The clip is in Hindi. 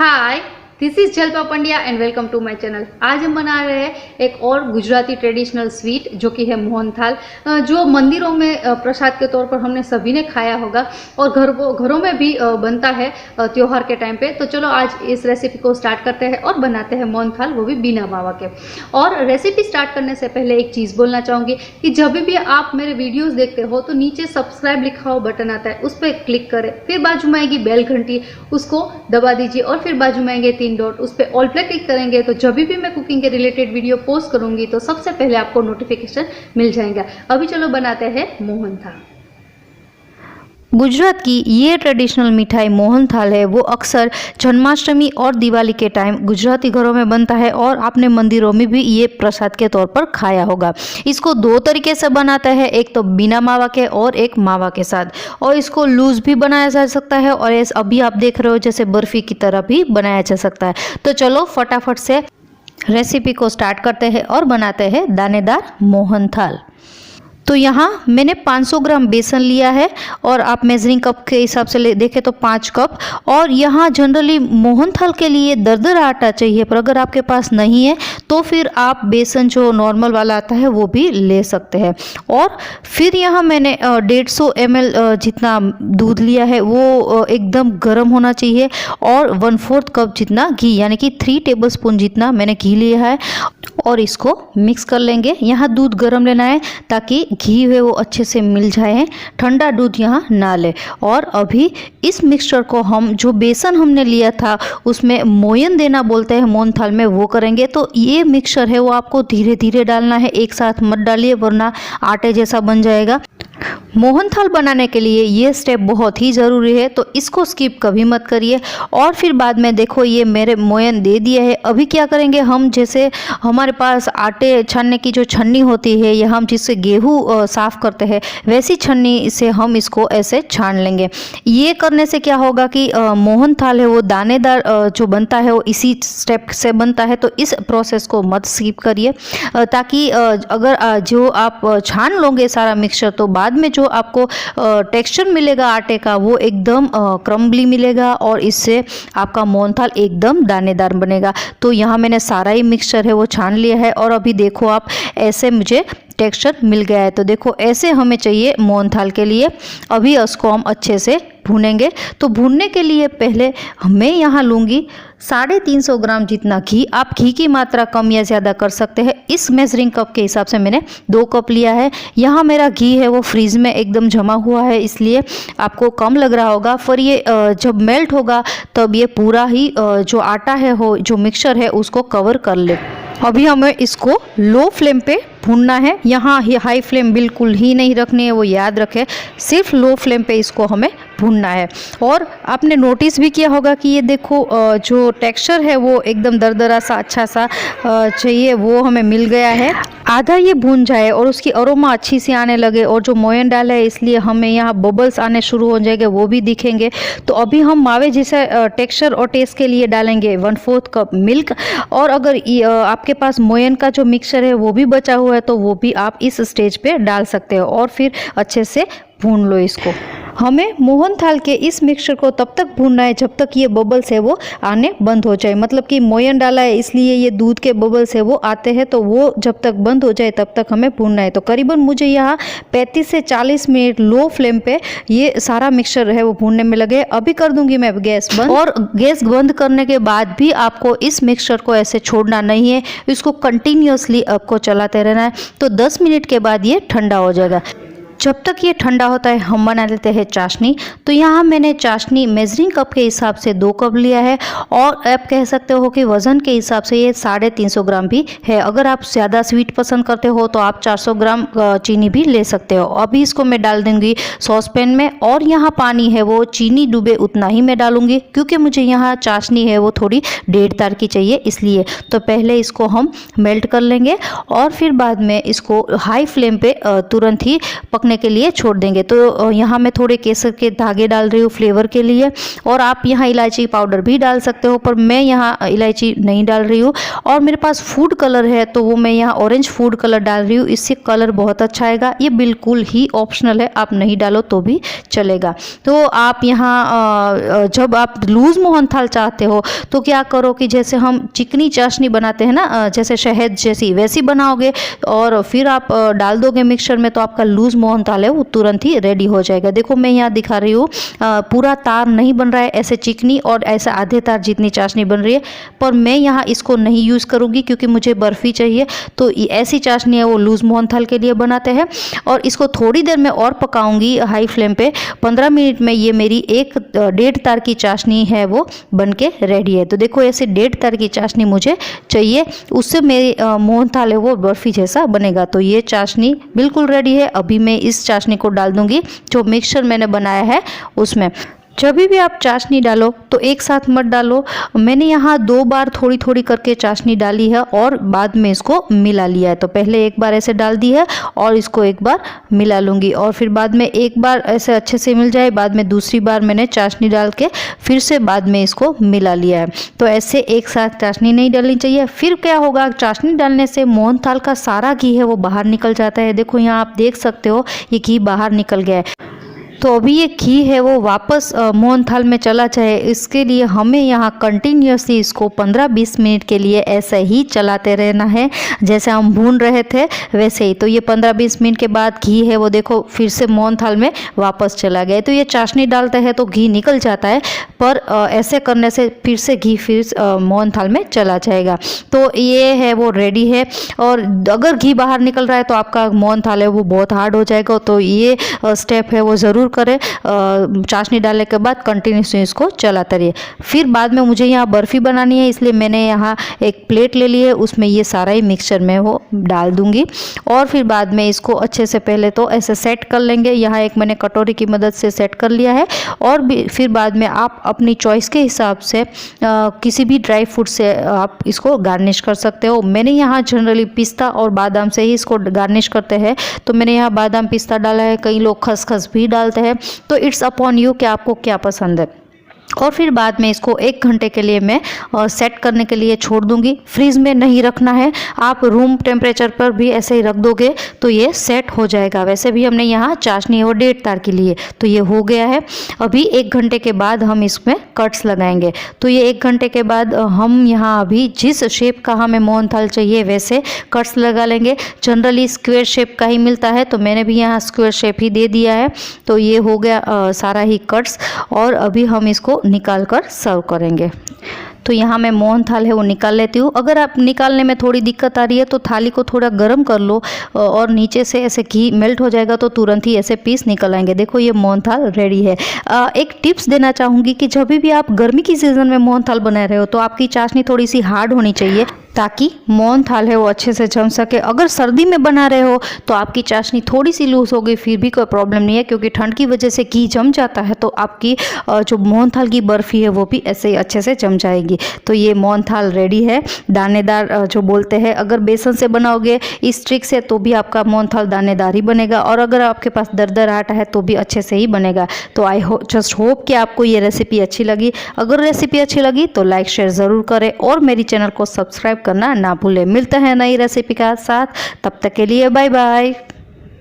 Hi, this is Jalpa Pandya and welcome to my channel. आज हम बना रहे हैं एक और गुजराती ट्रेडिशनल स्वीट जो कि है मोहनथाल, जो मंदिरों में प्रसाद के तौर पर हमने सभी ने खाया होगा और घरों में भी बनता है त्योहार के टाइम पे। तो चलो आज इस रेसिपी को स्टार्ट करते हैं और बनाते हैं मोहनथाल, वो भी बिना मावा के। और रेसिपी स्टार्ट करने से पहले एक चीज़ बोलना चाहूँगी कि जब भी आप मेरे वीडियोज़ देखते हो तो नीचे सब्सक्राइब लिखा हुआ बटन आता है, उस पर क्लिक करें, फिर बाजू में आएगी बेल घंटी, उसको दबा दीजिए और फिर बाजू में आएंगे 3 डॉट, उस पर ऑल पे क्लिक करेंगे तो जब भी मैं कुकिंग के रिलेटेड वीडियो पोस्ट करूंगी तो सबसे पहले आपको नोटिफिकेशन मिल जाएगा। अभी चलो बनाते हैं मोहनथाल। गुजरात की ये ट्रेडिशनल मिठाई मोहनथाल है, वो अक्सर जन्माष्टमी और दिवाली के टाइम गुजराती घरों में बनता है और आपने मंदिरों में भी ये प्रसाद के तौर पर खाया होगा। इसको 2 तरीके से बनाता है, एक तो बिना मावा के और एक मावा के साथ। और इसको लूज भी बनाया जा सकता है और ऐसे अभी आप देख रहे हो जैसे बर्फी की तरह भी बनाया जा सकता है। तो चलो फटाफट से रेसिपी को स्टार्ट करते हैं और बनाते हैं दानेदार मोहनथाल। तो यहाँ मैंने 500 ग्राम बेसन लिया है और आप मेजरिंग कप के हिसाब से देखें तो 5 कप। और यहाँ जनरली मोहनथाल के लिए दरदरा आटा चाहिए, पर अगर आपके पास नहीं है तो फिर आप बेसन जो नॉर्मल वाला आता है वो भी ले सकते हैं। और फिर यहाँ मैंने 150 ml जितना दूध लिया है, वो एकदम गर्म होना चाहिए। और 1/4 कप जितना घी यानी कि 3 टेबलस्पून जितना मैंने घी लिया है और इसको मिक्स कर लेंगे। यहाँ दूध गर्म लेना है ताकि घी है वो अच्छे से मिल जाए, ठंडा दूध यहाँ ना ले। और अभी इस मिक्सचर को हम जो बेसन हमने लिया था उसमें मोयन देना बोलते हैं मोहनथाल में, वो करेंगे। तो ये मिक्सचर है वो आपको धीरे धीरे डालना है, एक साथ मत डालिए वरना आटे जैसा बन जाएगा। मोहनथाल बनाने के लिए ये स्टेप बहुत ही ज़रूरी है, तो इसको स्किप कभी मत करिए। और फिर बाद में देखो ये मेरे मोयन दे दिया है। अभी क्या करेंगे हम, जैसे हमारे पास आटे छानने की जो छन्नी होती है या हम जिससे गेहूँ साफ़ करते हैं, वैसी छन्नी से हम इसको ऐसे छान लेंगे। ये करने से क्या होगा कि मोहनथाल है वो दानेदार जो बनता है वो इसी स्टेप से बनता है। तो इस प्रोसेस को मत स्किप करिए, ताकि अगर जो आप छान लोगे सारा मिक्सचर तो बाद में जो आपको टेक्सचर मिलेगा आटे का वो एकदम क्रम्बली मिलेगा और इससे आपका मोहनथाल एकदम दानेदार बनेगा। तो यहाँ मैंने सारा ही मिक्सचर है वो छान लिया है और अभी देखो आप ऐसे मुझे टेक्सचर मिल गया है। तो देखो ऐसे हमें चाहिए मोहनथाल के लिए। अभी इसको हम अच्छे से भूनेंगे। तो भूनने के लिए पहले मैं यहाँ लूँगी 350 ग्राम जितना घी। आप घी की मात्रा कम या ज़्यादा कर सकते हैं। इस मेजरिंग कप के हिसाब से मैंने 2 कप लिया है। यहाँ मेरा घी है वो फ्रीज में एकदम जमा हुआ है, इसलिए आपको कम लग रहा होगा। पर ये जब मेल्ट होगा तब ये पूरा ही जो आटा है हो जो मिक्सचर है उसको कवर कर ले। अभी हमें इसको लो फ्लेम पे भूनना है। यहाँ हाई फ्लेम बिल्कुल ही नहीं रखनी है, वो याद रखें। सिर्फ लो फ्लेम पे इसको हमें भूनना है। और आपने नोटिस भी किया होगा कि ये देखो जो टेक्सचर है वो एकदम दरदरा सा अच्छा सा चाहिए, वो हमें मिल गया है। आधा ये भून जाए और उसकी अरोमा अच्छी सी आने लगे और जो मोयन डाला है इसलिए हमें यहाँ बबल्स आने शुरू हो जाएंगे, वो भी दिखेंगे। तो अभी हम मावे जैसे टेक्सचर और टेस्ट के लिए डालेंगे 1/4 कप मिल्क। और अगर आपके पास मोयन का जो मिक्सचर है वो भी बचा हुआ है तो वो भी आप इस स्टेज पे डाल सकते हो और फिर अच्छे से भून लो इसको। हमें मोहनथाल के इस मिक्सचर को तब तक भूनना है जब तक ये बबल्स है वो आने बंद हो जाए। मतलब कि मोयन डाला है इसलिए ये दूध के बबल्स है वो आते हैं, तो वो जब तक बंद हो जाए तब तक हमें भूनना है। तो करीबन मुझे यहाँ 35 से 40 मिनट लो फ्लेम पे ये सारा मिक्सचर है वो भूनने में लगे। अभी कर दूंगी मैं गैस बंद। और गैस बंद करने के बाद भी आपको इस मिक्सचर को ऐसे छोड़ना नहीं है, इसको कंटिन्यूसली आपको चलाते रहना है। तो 10 मिनट के बाद ये ठंडा हो जाएगा। जब तक ये ठंडा होता है हम बना लेते हैं चाशनी। तो यहाँ मैंने चाशनी मेजरिंग कप के हिसाब से 2 कप लिया है और आप कह सकते हो कि वज़न के हिसाब से ये 350 ग्राम भी है। अगर आप ज़्यादा स्वीट पसंद करते हो तो आप 400 ग्राम चीनी भी ले सकते हो। अभी इसको मैं डाल दूँगी सॉस पैन में और यहाँ पानी है वो चीनी डूबे उतना ही मैं डालूँगी, क्योंकि मुझे यहाँ चाशनी है वो थोड़ी डेढ़ तार की चाहिए इसलिए। तो पहले इसको हम मेल्ट कर लेंगे और फिर बाद में इसको हाई फ्लेम पे तुरंत ही पकने पकने के लिए छोड़ देंगे। तो यहाँ मैं थोड़े केसर के धागे डाल रही हूँ फ्लेवर के लिए, और आप यहाँ इलायची पाउडर भी डाल सकते हो, पर मैं यहाँ इलायची नहीं डाल रही हूँ। और मेरे पास फूड कलर है तो वो मैं यहाँ ऑरेंज फूड कलर डाल रही हूँ, इससे कलर बहुत अच्छा आएगा। ये बिल्कुल ही ऑप्शनल है, आप नहीं डालो तो भी चलेगा। तो आप यहाँ जब आप लूज मोहनथाल चाहते हो तो क्या करो कि जैसे हम चिकनी चाशनी बनाते हैं ना, जैसे शहद जैसी वैसी बनाओगे और फिर आप डाल दोगे मिक्सचर में, तो आपका लूज मोहनथाल है वो तुरंत ही रेडी हो जाएगा। देखो मैं यहाँ दिखा रही हूँ, पूरा तार नहीं बन रहा है, ऐसे चिकनी और ऐसा आधे तार जितनी चाशनी बन रही है। पर मैं यहाँ इसको नहीं यूज़ करूँगी क्योंकि मुझे बर्फ़ी चाहिए, तो ऐसी चाशनी है वो लूज मोहनथाल के लिए बनाते हैं। और इसको थोड़ी देर में और पकाऊंगी हाई फ्लेम पे, 15 मिनट में ये मेरी 1.5 तार की चाशनी है वो बन के रेडी है। तो देखो ऐसे 1.5 तार की चाशनी मुझे चाहिए, उससे मेरी मोहनथाल है वो बर्फ़ी जैसा बनेगा। तो ये चाशनी बिल्कुल रेडी है। अभी मैं इस चाशनी को डाल दूंगी जो मिक्सचर मैंने बनाया है उसमें। जब भी आप चाशनी डालो तो एक साथ मत डालो, मैंने यहाँ 2 बार थोड़ी थोड़ी करके चाशनी डाली है और बाद में इसको मिला लिया है। तो पहले एक बार ऐसे डाल दी है और इसको एक बार मिला लूँगी, और फिर बाद में एक बार ऐसे अच्छे से मिल जाए, बाद में दूसरी बार मैंने चाशनी डाल के फिर से बाद में इसको मिला लिया है। तो ऐसे एक साथ चाशनी नहीं डालनी चाहिए। फिर क्या होगा, चाशनी डालने से मोहनथाल का सारा घी है वो बाहर निकल जाता है। देखो यहाँ आप देख सकते हो ये घी बाहर निकल गया है। तो अभी ये घी है वो वापस मोहनथाल में चला जाए, इसके लिए हमें यहाँ कंटिन्यूसली इसको 15-20 मिनट के लिए ऐसे ही चलाते रहना है, जैसे हम भून रहे थे वैसे ही। तो ये 15-20 मिनट के बाद घी है वो देखो फिर से मोहनथाल में वापस चला गया। तो ये चाशनी डालते हैं तो घी निकल जाता है, पर ऐसे करने से फिर से घी फिर मोहनथाल में चला जाएगा। तो ये है वो रेडी है। और अगर घी बाहर निकल रहा है तो आपका मोहनथाल है वो बहुत हार्ड हो जाएगा। तो ये स्टेप है वो ज़रूर करें। चाशनी डालने के बाद कंटिन्यूसली इसको चलाते रहिए। फिर बाद में मुझे यहाँ बर्फ़ी बनानी है, इसलिए मैंने यहाँ एक प्लेट ले ली है, उसमें ये सारा ही मिक्सचर में वो डाल दूंगी। और फिर बाद में इसको अच्छे से पहले तो ऐसे सेट कर लेंगे। यहाँ एक मैंने कटोरी की मदद से सेट कर लिया है। और भी फिर बाद में आप अपनी चॉइस के हिसाब से किसी भी ड्राई फ्रूट से आप इसको गार्निश कर सकते हो। मैंने यहाँ जनरली पिस्ता और बादाम से ही इसको गार्निश करते हैं, तो मैंने यहाँ बादाम पिस्ता डाला है। कई लोग खसखस भी डालते हैं, तो इट्स अपॉन यू कि आपको क्या पसंद है। और फिर बाद में इसको 1 घंटे के लिए मैं सेट करने के लिए छोड़ दूंगी। फ्रीज में नहीं रखना है, आप रूम टेम्परेचर पर भी ऐसे ही रख दोगे तो ये सेट हो जाएगा। वैसे भी हमने यहाँ चाशनी और 1.5 तार के लिए, तो ये हो गया है। अभी 1 घंटे के बाद हम इसमें कट्स लगाएंगे। तो ये 1 घंटे के बाद हम यहाँ अभी जिस शेप का हमें मोहनथाल चाहिए वैसे कट्स लगा लेंगे। जनरली स्क्वायर शेप का ही मिलता है, तो मैंने भी यहाँ स्क्वायर शेप ही दे दिया है। तो ये हो गया सारा ही कट्स, और अभी हम इसको निकाल कर सर्व करेंगे। तो यहाँ मैं मोहनथाल है वो निकाल लेती हूँ। अगर आप निकालने में थोड़ी दिक्कत आ रही है तो थाली को थोड़ा गर्म कर लो और नीचे से ऐसे घी मेल्ट हो जाएगा तो तुरंत ही ऐसे पीस निकल आएंगे। देखो ये मोहनथाल रेडी है। एक टिप्स देना चाहूँगी कि जब भी आप गर्मी की सीज़न में मोहनथाल बना रहे हो तो आपकी चाशनी थोड़ी सी हार्ड होनी चाहिए ताकि मोहनथाल है वो अच्छे से जम सके। अगर सर्दी में बना रहे हो तो आपकी चाशनी थोड़ी सी लूज हो गई फिर भी कोई प्रॉब्लम नहीं है, क्योंकि ठंड की वजह से घी जम जाता है तो आपकी जो मोहनथाल की बर्फ़ी है वो भी ऐसे ही अच्छे से जम जाएगी। तो ये मोहनथाल रेडी है, दानेदार जो बोलते हैं। अगर बेसन से बनाओगे इस ट्रिक से तो भी आपका मोहनथाल दानेदार ही बनेगा, और अगर आपके पास दरदर आटा है तो भी अच्छे से ही बनेगा। तो आई जस्ट होप कि आपको ये रेसिपी अच्छी लगी। अगर रेसिपी अच्छी लगी तो लाइक शेयर ज़रूर करें और मेरी चैनल को सब्सक्राइब करना ना भूलें। मिलते हैं नई रेसिपी के साथ, तब तक के लिए बाय बाय।